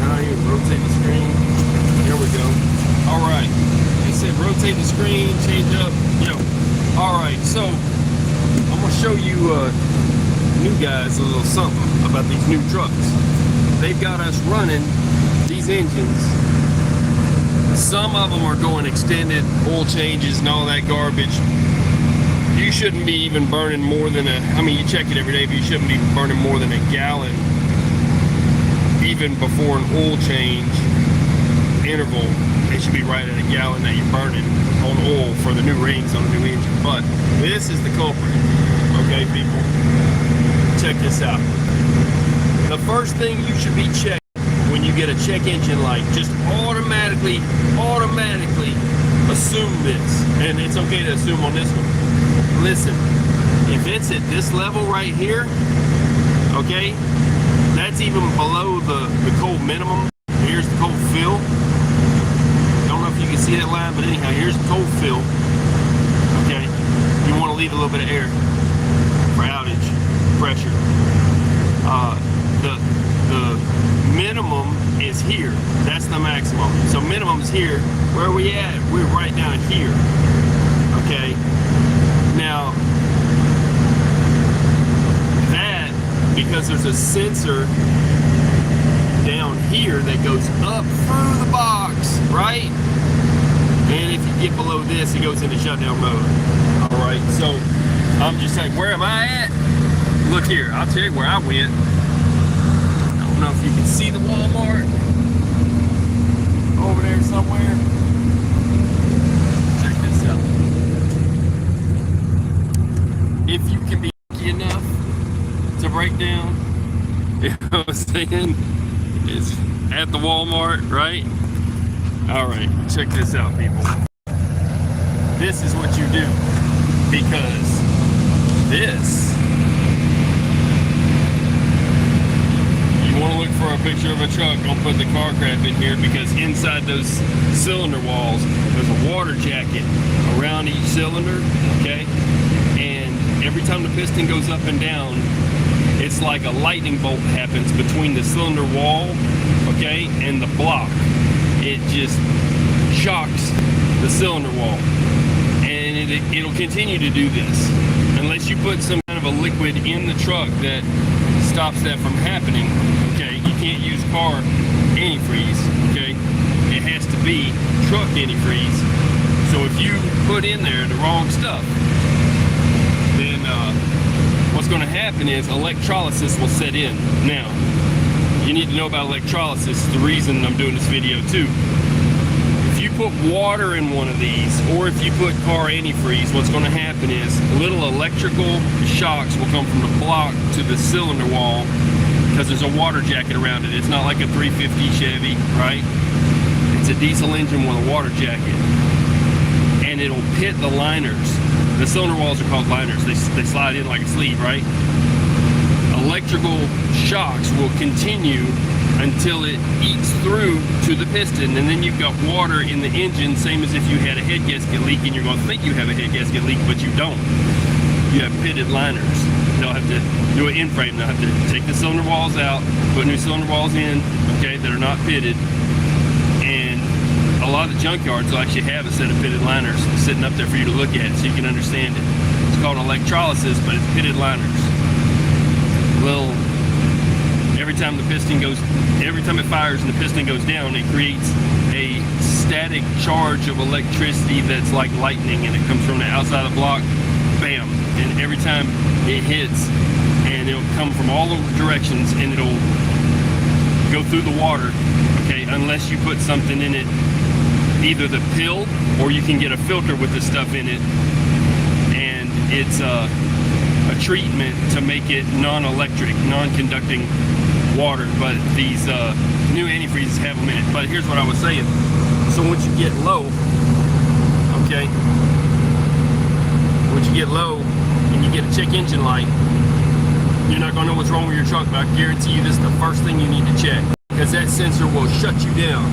How you rotate the screen? Here we go. All right. They said rotate the screen, change up. All right. So I'm gonna show you new guys a little something about these new trucks. They've got us running these engines. Some of them are going extended oil changes and all that garbage. You shouldn't be even burning more than you check it every day, but you shouldn't be burning more than a gallon even before an oil change interval. It should be right at a gallon that you're burning on oil for the new rings on the new engine. But this is the culprit. Okay, people, check this out. The first thing you should be checking when you get a check engine light, just automatically assume this, and it's okay to assume on this one. Listen, if it's at this level right here, okay, that's even below the cold minimum. Here's the cold fill. Don't know if you can see that line, but anyhow, here's the cold fill. Okay, you want to leave a little bit of air for outage pressure. The minimum is here. That's the maximum. So minimum's here. Where are we at? We're right down here. Okay. Now, that, because there's a sensor down here that goes up through the box, right? And if you get below this, it goes into shutdown mode. All right. So I'm just like, where am I at? Look here. I'll tell you where I went. I don't know if you can see the Walmart over there somewhere. Check this out. If you can be lucky enough to break down, you know what I'm saying, it's at the Walmart, right? All right, check this out, people. This is what you do, because this, you want to look for a picture of a truck, don't put the car crap in here, because inside those cylinder walls, there's a water jacket around each cylinder, okay? And every time the piston goes up and down, it's like a lightning bolt happens between the cylinder wall, okay, and the block. It just shocks the cylinder wall. And it'll continue to do this unless you put some kind of a liquid in the truck that stops that from happening. Okay, you can't use car antifreeze, okay? It has to be truck antifreeze. So if you put in there the wrong stuff, then what's going to happen is electrolysis will set in. Now, you need to know about electrolysis. It's the reason I'm doing this video too. If you put water in one of these, or if you put car antifreeze, what's going to happen is little electrical shocks will come from the block to the cylinder wall, because there's a water jacket around it. It's not like a 350 Chevy, right? It's a diesel engine with a water jacket, and it'll pit the liners. The cylinder walls are called liners. They slide in like a sleeve, right? Electrical shocks will continue until it eats through to the piston, and then you've got water in the engine, same as if you had a head gasket leak, and you're going to think you have a head gasket leak, but you don't. You have pitted liners. They'll have to do an in-frame. They'll have to take the cylinder walls out, put new cylinder walls in, okay, that are not pitted. And a lot of the junkyards will actually have a set of pitted liners sitting up there for you to look at so you can understand it. It's called electrolysis, but it's pitted liners. Well, every time it fires and the piston goes down, it creates a static charge of electricity that's like lightning, and it comes from the outside of the block, bam, and every time it hits, and it'll come from all directions, and it'll go through the water, okay, unless you put something in it, either the pill, or you can get a filter with the stuff in it, and it's a treatment to make it non-electric, non-conducting water. But these new antifreezes have them in it. But here's what I was saying. So once you get low, okay, once you get low and you get a check engine light, you're not going to know what's wrong with your truck, but I guarantee you this is the first thing you need to check, because that sensor will shut you down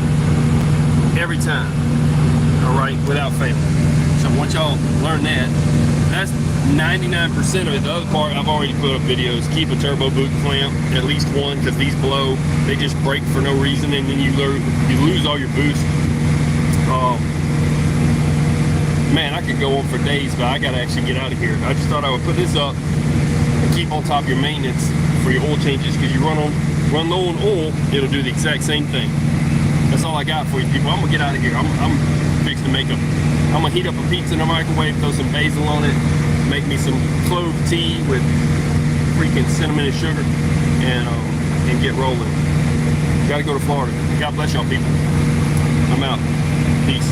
every time, all right, without fail. So once y'all learn that, that's 99% of it. The other part, I've already put up videos. Keep a turbo boot clamp, at least one, because these blow. They just break for no reason, and then you lose all your boost. Man, I could go on for days, but I gotta actually get out of here. I just thought I would put this up and keep on top of your maintenance for your oil changes, because you run low on oil, it'll do the exact same thing. That's all I got for you people. I'm gonna get out of here. I'm fixing to make I'm gonna heat up a pizza in the microwave, throw some basil on it, make me some clove tea with freaking cinnamon and sugar, and get rolling. Gotta go to Florida. God bless y'all people. I'm out. Peace.